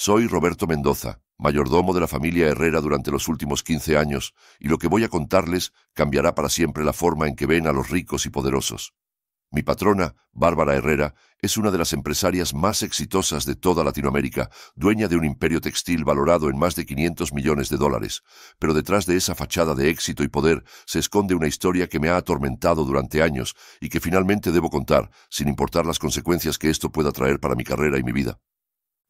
Soy Roberto Mendoza, mayordomo de la familia Herrera durante los últimos 15 años, y lo que voy a contarles cambiará para siempre la forma en que ven a los ricos y poderosos. Mi patrona, Bárbara Herrera, es una de las empresarias más exitosas de toda Latinoamérica, dueña de un imperio textil valorado en más de 500 millones de dólares. Pero detrás de esa fachada de éxito y poder se esconde una historia que me ha atormentado durante años y que finalmente debo contar, sin importar las consecuencias que esto pueda traer para mi carrera y mi vida.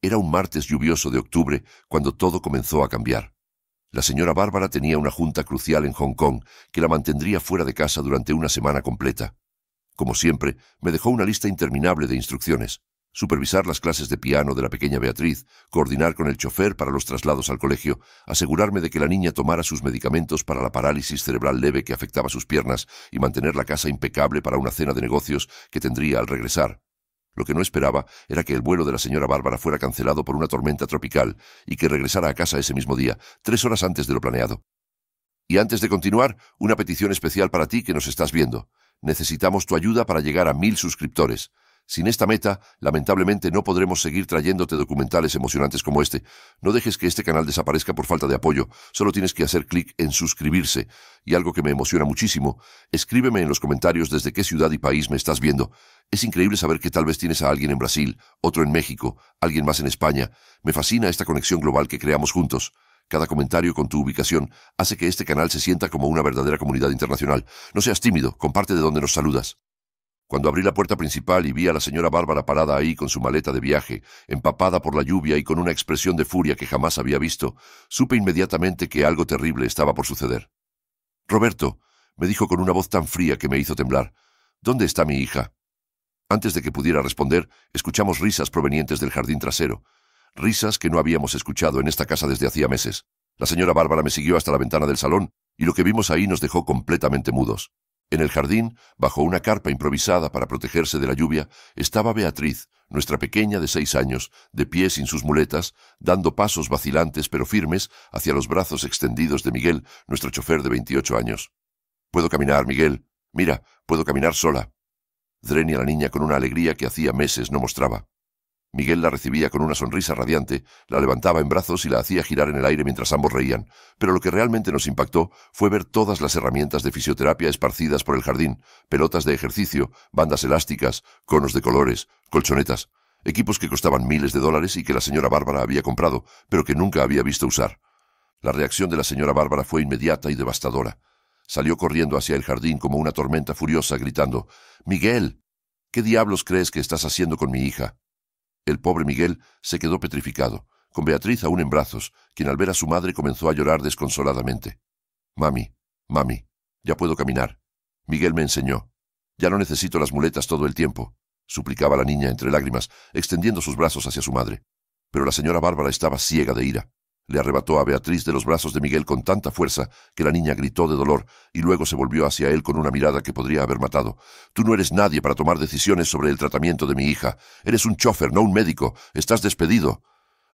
Era un martes lluvioso de octubre cuando todo comenzó a cambiar. La señora Bárbara tenía una junta crucial en Hong Kong que la mantendría fuera de casa durante una semana completa. Como siempre, me dejó una lista interminable de instrucciones: supervisar las clases de piano de la pequeña Beatriz, coordinar con el chofer para los traslados al colegio, asegurarme de que la niña tomara sus medicamentos para la parálisis cerebral leve que afectaba sus piernas y mantener la casa impecable para una cena de negocios que tendría al regresar. Lo que no esperaba era que el vuelo de la señora Bárbara fuera cancelado por una tormenta tropical y que regresara a casa ese mismo día, 3 horas antes de lo planeado. Y antes de continuar, una petición especial para ti que nos estás viendo. Necesitamos tu ayuda para llegar a 1000 suscriptores. Sin esta meta, lamentablemente no podremos seguir trayéndote documentales emocionantes como este. No dejes que este canal desaparezca por falta de apoyo. Solo tienes que hacer clic en suscribirse. Y algo que me emociona muchísimo, escríbeme en los comentarios desde qué ciudad y país me estás viendo. Es increíble saber que tal vez tienes a alguien en Brasil, otro en México, alguien más en España. Me fascina esta conexión global que creamos juntos. Cada comentario con tu ubicación hace que este canal se sienta como una verdadera comunidad internacional. No seas tímido, comparte de donde nos saludas. Cuando abrí la puerta principal y vi a la señora Bárbara parada ahí con su maleta de viaje, empapada por la lluvia y con una expresión de furia que jamás había visto, supe inmediatamente que algo terrible estaba por suceder. «Roberto», me dijo con una voz tan fría que me hizo temblar, «¿dónde está mi hija?». Antes de que pudiera responder, escuchamos risas provenientes del jardín trasero. Risas que no habíamos escuchado en esta casa desde hacía meses. La señora Bárbara me siguió hasta la ventana del salón, y lo que vimos ahí nos dejó completamente mudos. En el jardín, bajo una carpa improvisada para protegerse de la lluvia, estaba Beatriz, nuestra pequeña de 6 años, de pie sin sus muletas, dando pasos vacilantes pero firmes hacia los brazos extendidos de Miguel, nuestro chofer de 28 años. «Puedo caminar, Miguel. Mira, puedo caminar sola». Dreni a la niña con una alegría que hacía meses no mostraba. Miguel la recibía con una sonrisa radiante, la levantaba en brazos y la hacía girar en el aire mientras ambos reían, pero lo que realmente nos impactó fue ver todas las herramientas de fisioterapia esparcidas por el jardín: pelotas de ejercicio, bandas elásticas, conos de colores, colchonetas, equipos que costaban miles de dólares y que la señora Bárbara había comprado, pero que nunca había visto usar. La reacción de la señora Bárbara fue inmediata y devastadora. Salió corriendo hacia el jardín como una tormenta furiosa, gritando: «¡Miguel! ¿Qué diablos crees que estás haciendo con mi hija?». El pobre Miguel se quedó petrificado, con Beatriz aún en brazos, quien al ver a su madre comenzó a llorar desconsoladamente. «Mami, mami, ya puedo caminar. Miguel me enseñó. Ya no necesito las muletas todo el tiempo», suplicaba la niña entre lágrimas, extendiendo sus brazos hacia su madre. Pero la señora Bárbara estaba ciega de ira. Le arrebató a Beatriz de los brazos de Miguel con tanta fuerza que la niña gritó de dolor y luego se volvió hacia él con una mirada que podría haber matado. «Tú no eres nadie para tomar decisiones sobre el tratamiento de mi hija. Eres un chofer, no un médico. Estás despedido».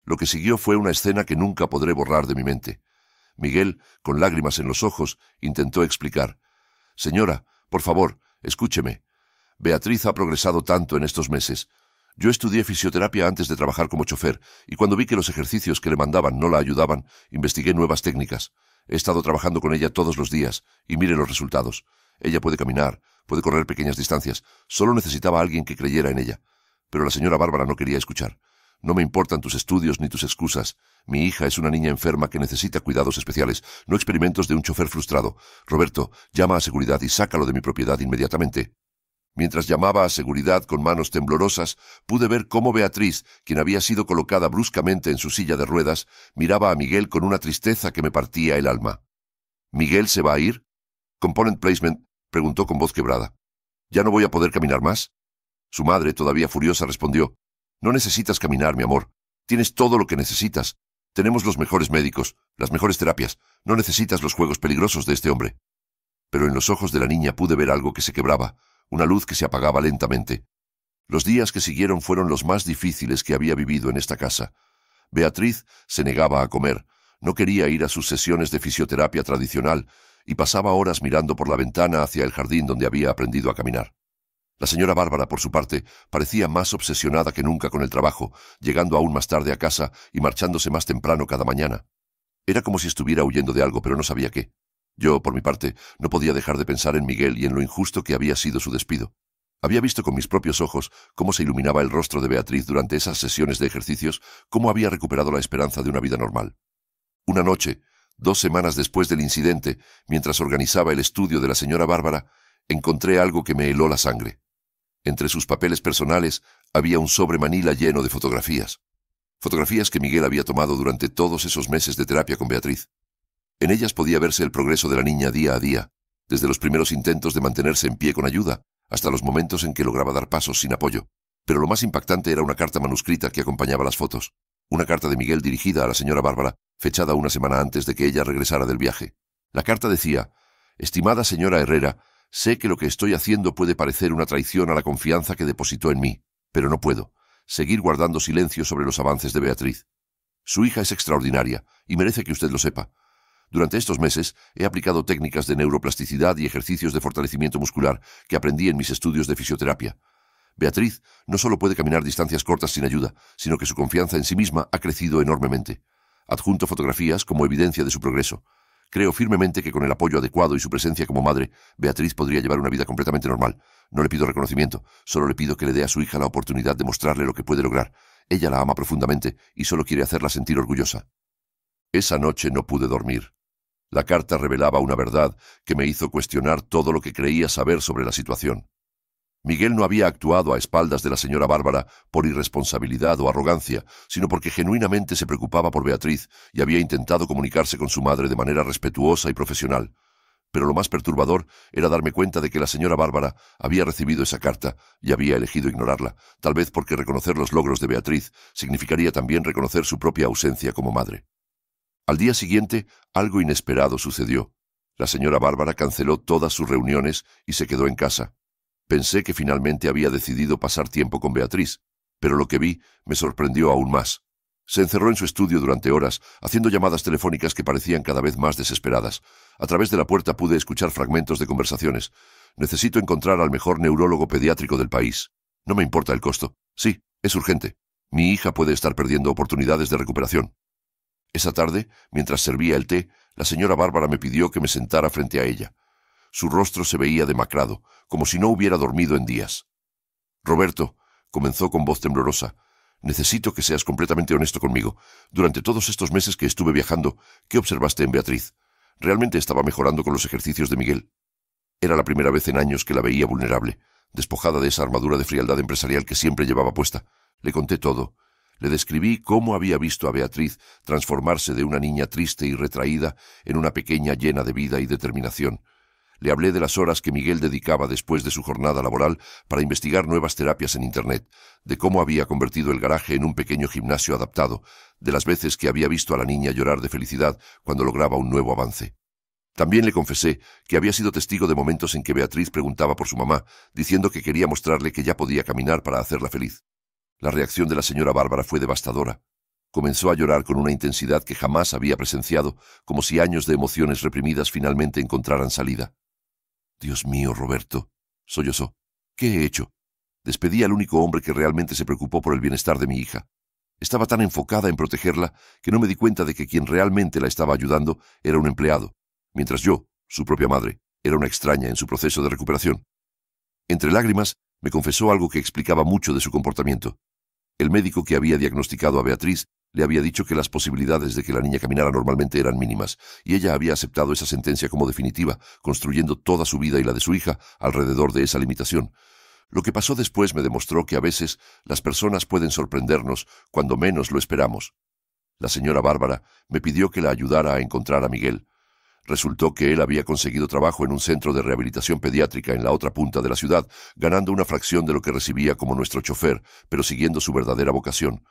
Lo que siguió fue una escena que nunca podré borrar de mi mente. Miguel, con lágrimas en los ojos, intentó explicar. «Señora, por favor, escúcheme. Beatriz ha progresado tanto en estos meses. Yo estudié fisioterapia antes de trabajar como chofer, y cuando vi que los ejercicios que le mandaban no la ayudaban, investigué nuevas técnicas. He estado trabajando con ella todos los días, y mire los resultados. Ella puede caminar, puede correr pequeñas distancias. Solo necesitaba a alguien que creyera en ella». Pero la señora Bárbara no quería escuchar. «No me importan tus estudios ni tus excusas. Mi hija es una niña enferma que necesita cuidados especiales, no experimentos de un chofer frustrado. Roberto, llama a seguridad y sácalo de mi propiedad inmediatamente». Mientras llamaba a seguridad con manos temblorosas, pude ver cómo Beatriz, quien había sido colocada bruscamente en su silla de ruedas, miraba a Miguel con una tristeza que me partía el alma. «¿Miguel se va a ir?». «Component placement», preguntó con voz quebrada. «¿Ya no voy a poder caminar más?». Su madre, todavía furiosa, respondió: «No necesitas caminar, mi amor. Tienes todo lo que necesitas. Tenemos los mejores médicos, las mejores terapias. No necesitas los juegos peligrosos de este hombre». Pero en los ojos de la niña pude ver algo que se quebraba, una luz que se apagaba lentamente. Los días que siguieron fueron los más difíciles que había vivido en esta casa. Beatriz se negaba a comer, no quería ir a sus sesiones de fisioterapia tradicional y pasaba horas mirando por la ventana hacia el jardín donde había aprendido a caminar. La señora Bárbara, por su parte, parecía más obsesionada que nunca con el trabajo, llegando aún más tarde a casa y marchándose más temprano cada mañana. Era como si estuviera huyendo de algo, pero no sabía qué. Yo, por mi parte, no podía dejar de pensar en Miguel y en lo injusto que había sido su despido. Había visto con mis propios ojos cómo se iluminaba el rostro de Beatriz durante esas sesiones de ejercicios, cómo había recuperado la esperanza de una vida normal. Una noche, 2 semanas después del incidente, mientras organizaba el estudio de la señora Bárbara, encontré algo que me heló la sangre. Entre sus papeles personales había un sobre manila lleno de fotografías. Fotografías que Miguel había tomado durante todos esos meses de terapia con Beatriz. En ellas podía verse el progreso de la niña día a día, desde los primeros intentos de mantenerse en pie con ayuda, hasta los momentos en que lograba dar pasos sin apoyo. Pero lo más impactante era una carta manuscrita que acompañaba las fotos. Una carta de Miguel dirigida a la señora Bárbara, fechada una semana antes de que ella regresara del viaje. La carta decía: «Estimada señora Herrera, sé que lo que estoy haciendo puede parecer una traición a la confianza que depositó en mí, pero no puedo seguir guardando silencio sobre los avances de Beatriz. Su hija es extraordinaria y merece que usted lo sepa. Durante estos meses he aplicado técnicas de neuroplasticidad y ejercicios de fortalecimiento muscular que aprendí en mis estudios de fisioterapia. Beatriz no solo puede caminar distancias cortas sin ayuda, sino que su confianza en sí misma ha crecido enormemente. Adjunto fotografías como evidencia de su progreso. Creo firmemente que con el apoyo adecuado y su presencia como madre, Beatriz podría llevar una vida completamente normal. No le pido reconocimiento, solo le pido que le dé a su hija la oportunidad de mostrarle lo que puede lograr. Ella la ama profundamente y solo quiere hacerla sentir orgullosa». Esa noche no pude dormir. La carta revelaba una verdad que me hizo cuestionar todo lo que creía saber sobre la situación. Miguel no había actuado a espaldas de la señora Bárbara por irresponsabilidad o arrogancia, sino porque genuinamente se preocupaba por Beatriz y había intentado comunicarse con su madre de manera respetuosa y profesional. Pero lo más perturbador era darme cuenta de que la señora Bárbara había recibido esa carta y había elegido ignorarla, tal vez porque reconocer los logros de Beatriz significaría también reconocer su propia ausencia como madre. Al día siguiente, algo inesperado sucedió. La señora Bárbara canceló todas sus reuniones y se quedó en casa. Pensé que finalmente había decidido pasar tiempo con Beatriz, pero lo que vi me sorprendió aún más. Se encerró en su estudio durante horas, haciendo llamadas telefónicas que parecían cada vez más desesperadas. A través de la puerta pude escuchar fragmentos de conversaciones. «Necesito encontrar al mejor neurólogo pediátrico del país. No me importa el costo. Sí, es urgente. Mi hija puede estar perdiendo oportunidades de recuperación». Esa tarde, mientras servía el té, la señora Bárbara me pidió que me sentara frente a ella. Su rostro se veía demacrado, como si no hubiera dormido en días. «Roberto», comenzó con voz temblorosa, «necesito que seas completamente honesto conmigo. Durante todos estos meses que estuve viajando, ¿qué observaste en Beatriz? ¿Realmente estaba mejorando con los ejercicios de Miguel?» Era la primera vez en años que la veía vulnerable, despojada de esa armadura de frialdad empresarial que siempre llevaba puesta. Le conté todo. Le describí cómo había visto a Beatriz transformarse de una niña triste y retraída en una pequeña llena de vida y determinación. Le hablé de las horas que Miguel dedicaba después de su jornada laboral para investigar nuevas terapias en Internet, de cómo había convertido el garaje en un pequeño gimnasio adaptado, de las veces que había visto a la niña llorar de felicidad cuando lograba un nuevo avance. También le confesé que había sido testigo de momentos en que Beatriz preguntaba por su mamá, diciendo que quería mostrarle que ya podía caminar para hacerla feliz. La reacción de la señora Bárbara fue devastadora. Comenzó a llorar con una intensidad que jamás había presenciado, como si años de emociones reprimidas finalmente encontraran salida. «Dios mío, Roberto», sollozó, «¿qué he hecho? Despedí al único hombre que realmente se preocupó por el bienestar de mi hija. Estaba tan enfocada en protegerla que no me di cuenta de que quien realmente la estaba ayudando era un empleado, mientras yo, su propia madre, era una extraña en su proceso de recuperación». Entre lágrimas, me confesó algo que explicaba mucho de su comportamiento. El médico que había diagnosticado a Beatriz le había dicho que las posibilidades de que la niña caminara normalmente eran mínimas, y ella había aceptado esa sentencia como definitiva, construyendo toda su vida y la de su hija alrededor de esa limitación. Lo que pasó después me demostró que a veces las personas pueden sorprendernos cuando menos lo esperamos. La señora Bárbara me pidió que la ayudara a encontrar a Miguel. Resultó que él había conseguido trabajo en un centro de rehabilitación pediátrica en la otra punta de la ciudad, ganando una fracción de lo que recibía como nuestro chofer, pero siguiendo su verdadera vocación.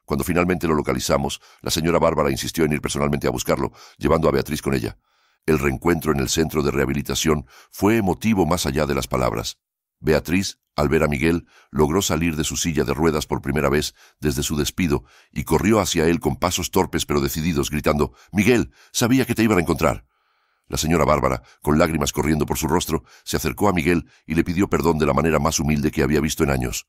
Cuando finalmente lo localizamos, la señora Bárbara insistió en ir personalmente a buscarlo, llevando a Beatriz con ella. El reencuentro en el centro de rehabilitación fue emotivo más allá de las palabras. Beatriz, al ver a Miguel, logró salir de su silla de ruedas por primera vez desde su despido y corrió hacia él con pasos torpes pero decididos, gritando: «¡Miguel! ¡Sabía que te iban a encontrar!». La señora Bárbara, con lágrimas corriendo por su rostro, se acercó a Miguel y le pidió perdón de la manera más humilde que había visto en años.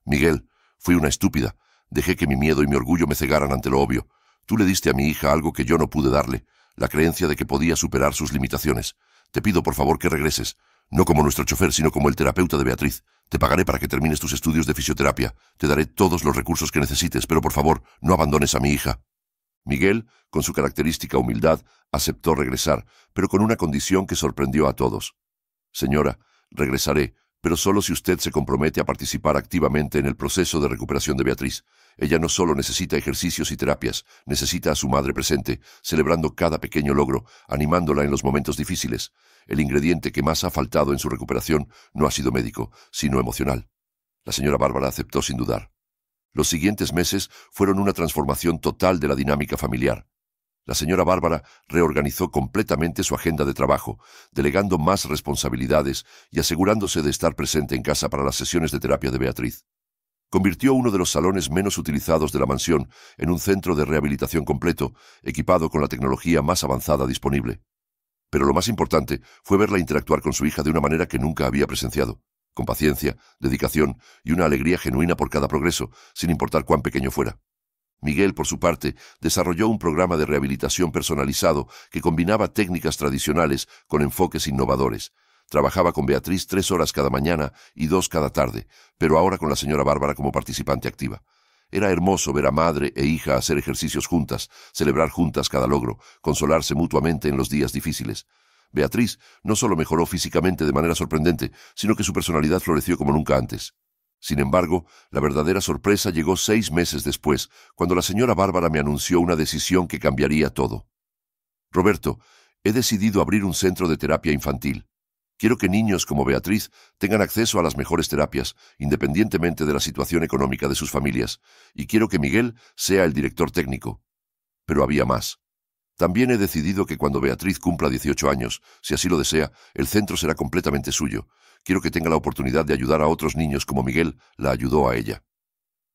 Miguel, fui una estúpida. Dejé que mi miedo y mi orgullo me cegaran ante lo obvio. Tú le diste a mi hija algo que yo no pude darle, la creencia de que podía superar sus limitaciones. Te pido por favor que regreses, no como nuestro chofer, sino como el terapeuta de Beatriz. Te pagaré para que termines tus estudios de fisioterapia. Te daré todos los recursos que necesites, pero por favor, no abandones a mi hija. Miguel, con su característica humildad, aceptó regresar, pero con una condición que sorprendió a todos. Señora, regresaré, pero solo si usted se compromete a participar activamente en el proceso de recuperación de Beatriz. Ella no solo necesita ejercicios y terapias, necesita a su madre presente, celebrando cada pequeño logro, animándola en los momentos difíciles. El ingrediente que más ha faltado en su recuperación no ha sido médico, sino emocional. La señora Bárbara aceptó sin dudar. Los siguientes meses fueron una transformación total de la dinámica familiar. La señora Bárbara reorganizó completamente su agenda de trabajo, delegando más responsabilidades y asegurándose de estar presente en casa para las sesiones de terapia de Beatriz. Convirtió uno de los salones menos utilizados de la mansión en un centro de rehabilitación completo, equipado con la tecnología más avanzada disponible. Pero lo más importante fue verla interactuar con su hija de una manera que nunca había presenciado, con paciencia, dedicación y una alegría genuina por cada progreso, sin importar cuán pequeño fuera. Miguel, por su parte, desarrolló un programa de rehabilitación personalizado que combinaba técnicas tradicionales con enfoques innovadores. Trabajaba con Beatriz 3 horas cada mañana y 2 cada tarde, pero ahora con la señora Bárbara como participante activa. Era hermoso ver a madre e hija hacer ejercicios juntas, celebrar juntas cada logro, consolarse mutuamente en los días difíciles. Beatriz no solo mejoró físicamente de manera sorprendente, sino que su personalidad floreció como nunca antes. Sin embargo, la verdadera sorpresa llegó 6 meses después, cuando la señora Bárbara me anunció una decisión que cambiaría todo. Roberto, he decidido abrir un centro de terapia infantil. Quiero que niños como Beatriz tengan acceso a las mejores terapias, independientemente de la situación económica de sus familias, y quiero que Miguel sea el director técnico. Pero había más. También he decidido que cuando Beatriz cumpla 18 años, si así lo desea, el centro será completamente suyo. Quiero que tenga la oportunidad de ayudar a otros niños como Miguel la ayudó a ella.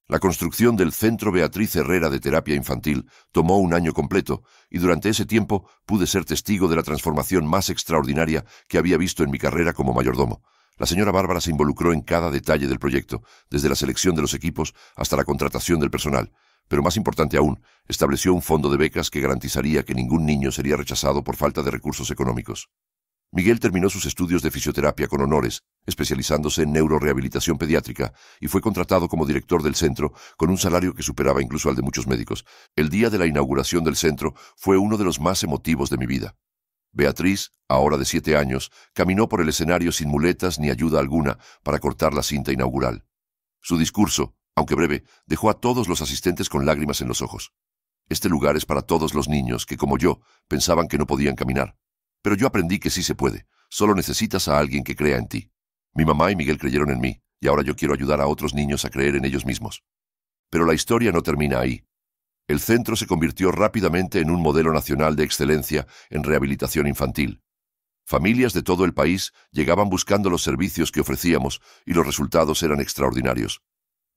La construcción del Centro Beatriz Herrera de Terapia Infantil tomó un año completo, y durante ese tiempo pude ser testigo de la transformación más extraordinaria que había visto en mi carrera como mayordomo. La señora Bárbara se involucró en cada detalle del proyecto, desde la selección de los equipos hasta la contratación del personal. Pero más importante aún, estableció un fondo de becas que garantizaría que ningún niño sería rechazado por falta de recursos económicos. Miguel terminó sus estudios de fisioterapia con honores, especializándose en neurorehabilitación pediátrica, y fue contratado como director del centro con un salario que superaba incluso al de muchos médicos. El día de la inauguración del centro fue uno de los más emotivos de mi vida. Beatriz, ahora de 7 años, caminó por el escenario sin muletas ni ayuda alguna para cortar la cinta inaugural. Su discurso, aunque breve, dejó a todos los asistentes con lágrimas en los ojos. Este lugar es para todos los niños que, como yo, pensaban que no podían caminar. Pero yo aprendí que sí se puede, solo necesitas a alguien que crea en ti. Mi mamá y Miguel creyeron en mí, y ahora yo quiero ayudar a otros niños a creer en ellos mismos. Pero la historia no termina ahí. El centro se convirtió rápidamente en un modelo nacional de excelencia en rehabilitación infantil. Familias de todo el país llegaban buscando los servicios que ofrecíamos, y los resultados eran extraordinarios.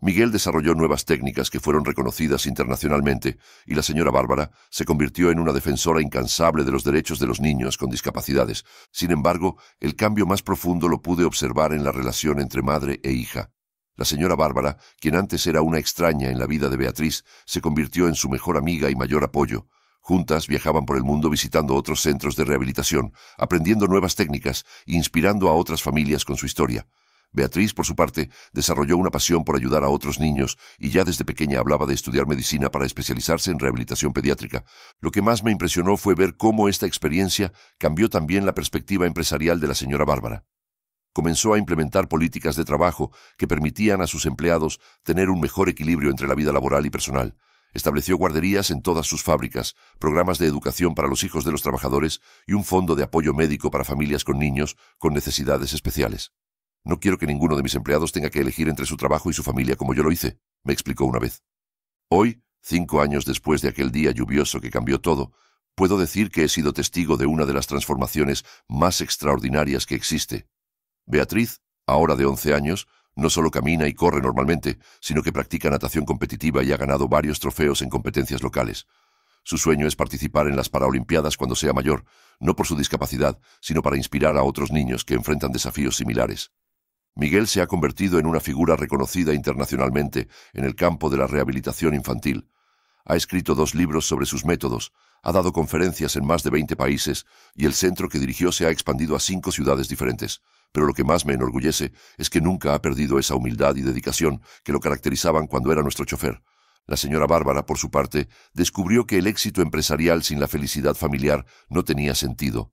Miguel desarrolló nuevas técnicas que fueron reconocidas internacionalmente, y la señora Bárbara se convirtió en una defensora incansable de los derechos de los niños con discapacidades. Sin embargo, el cambio más profundo lo pude observar en la relación entre madre e hija. La señora Bárbara, quien antes era una extraña en la vida de Beatriz, se convirtió en su mejor amiga y mayor apoyo. Juntas viajaban por el mundo visitando otros centros de rehabilitación, aprendiendo nuevas técnicas e inspirando a otras familias con su historia. Beatriz, por su parte, desarrolló una pasión por ayudar a otros niños y ya desde pequeña hablaba de estudiar medicina para especializarse en rehabilitación pediátrica. Lo que más me impresionó fue ver cómo esta experiencia cambió también la perspectiva empresarial de la señora Bárbara. Comenzó a implementar políticas de trabajo que permitían a sus empleados tener un mejor equilibrio entre la vida laboral y personal. Estableció guarderías en todas sus fábricas, programas de educación para los hijos de los trabajadores y un fondo de apoyo médico para familias con niños con necesidades especiales. No quiero que ninguno de mis empleados tenga que elegir entre su trabajo y su familia como yo lo hice, me explicó una vez. Hoy, 5 años después de aquel día lluvioso que cambió todo, puedo decir que he sido testigo de una de las transformaciones más extraordinarias que existe. Beatriz, ahora de 11 años, no solo camina y corre normalmente, sino que practica natación competitiva y ha ganado varios trofeos en competencias locales. Su sueño es participar en las Paralimpiadas cuando sea mayor, no por su discapacidad, sino para inspirar a otros niños que enfrentan desafíos similares. Miguel se ha convertido en una figura reconocida internacionalmente en el campo de la rehabilitación infantil. Ha escrito 2 libros sobre sus métodos, ha dado conferencias en más de 20 países y el centro que dirigió se ha expandido a 5 ciudades diferentes. Pero lo que más me enorgullece es que nunca ha perdido esa humildad y dedicación que lo caracterizaban cuando era nuestro chofer. La señora Bárbara, por su parte, descubrió que el éxito empresarial sin la felicidad familiar no tenía sentido.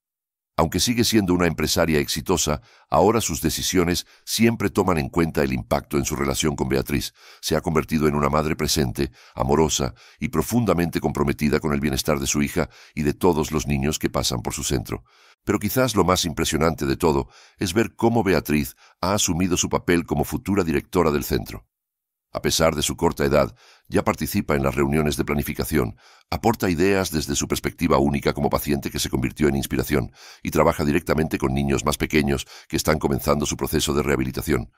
Aunque sigue siendo una empresaria exitosa, ahora sus decisiones siempre toman en cuenta el impacto en su relación con Beatriz. Se ha convertido en una madre presente, amorosa y profundamente comprometida con el bienestar de su hija y de todos los niños que pasan por su centro. Pero quizás lo más impresionante de todo es ver cómo Beatriz ha asumido su papel como futura directora del centro. A pesar de su corta edad, ya participa en las reuniones de planificación, aporta ideas desde su perspectiva única como paciente que se convirtió en inspiración y trabaja directamente con niños más pequeños que están comenzando su proceso de rehabilitación.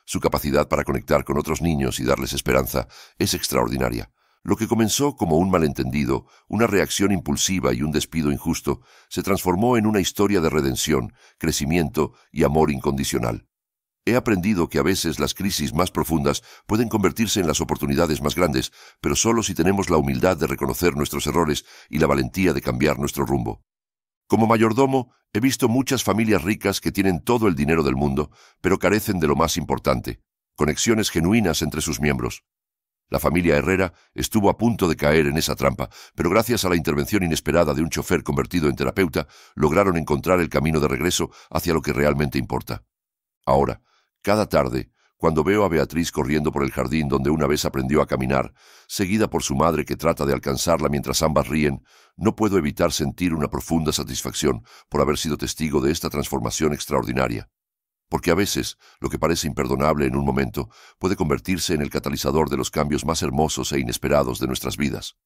Su capacidad para conectar con otros niños y darles esperanza es extraordinaria. Lo que comenzó como un malentendido, una reacción impulsiva y un despido injusto, se transformó en una historia de redención, crecimiento y amor incondicional. He aprendido que a veces las crisis más profundas pueden convertirse en las oportunidades más grandes, pero solo si tenemos la humildad de reconocer nuestros errores y la valentía de cambiar nuestro rumbo. Como mayordomo, he visto muchas familias ricas que tienen todo el dinero del mundo, pero carecen de lo más importante, conexiones genuinas entre sus miembros. La familia Herrera estuvo a punto de caer en esa trampa, pero gracias a la intervención inesperada de un chofer convertido en terapeuta, lograron encontrar el camino de regreso hacia lo que realmente importa. Ahora, cada tarde, cuando veo a Beatriz corriendo por el jardín donde una vez aprendió a caminar, seguida por su madre que trata de alcanzarla mientras ambas ríen, no puedo evitar sentir una profunda satisfacción por haber sido testigo de esta transformación extraordinaria. Porque a veces, lo que parece imperdonable en un momento puede convertirse en el catalizador de los cambios más hermosos e inesperados de nuestras vidas.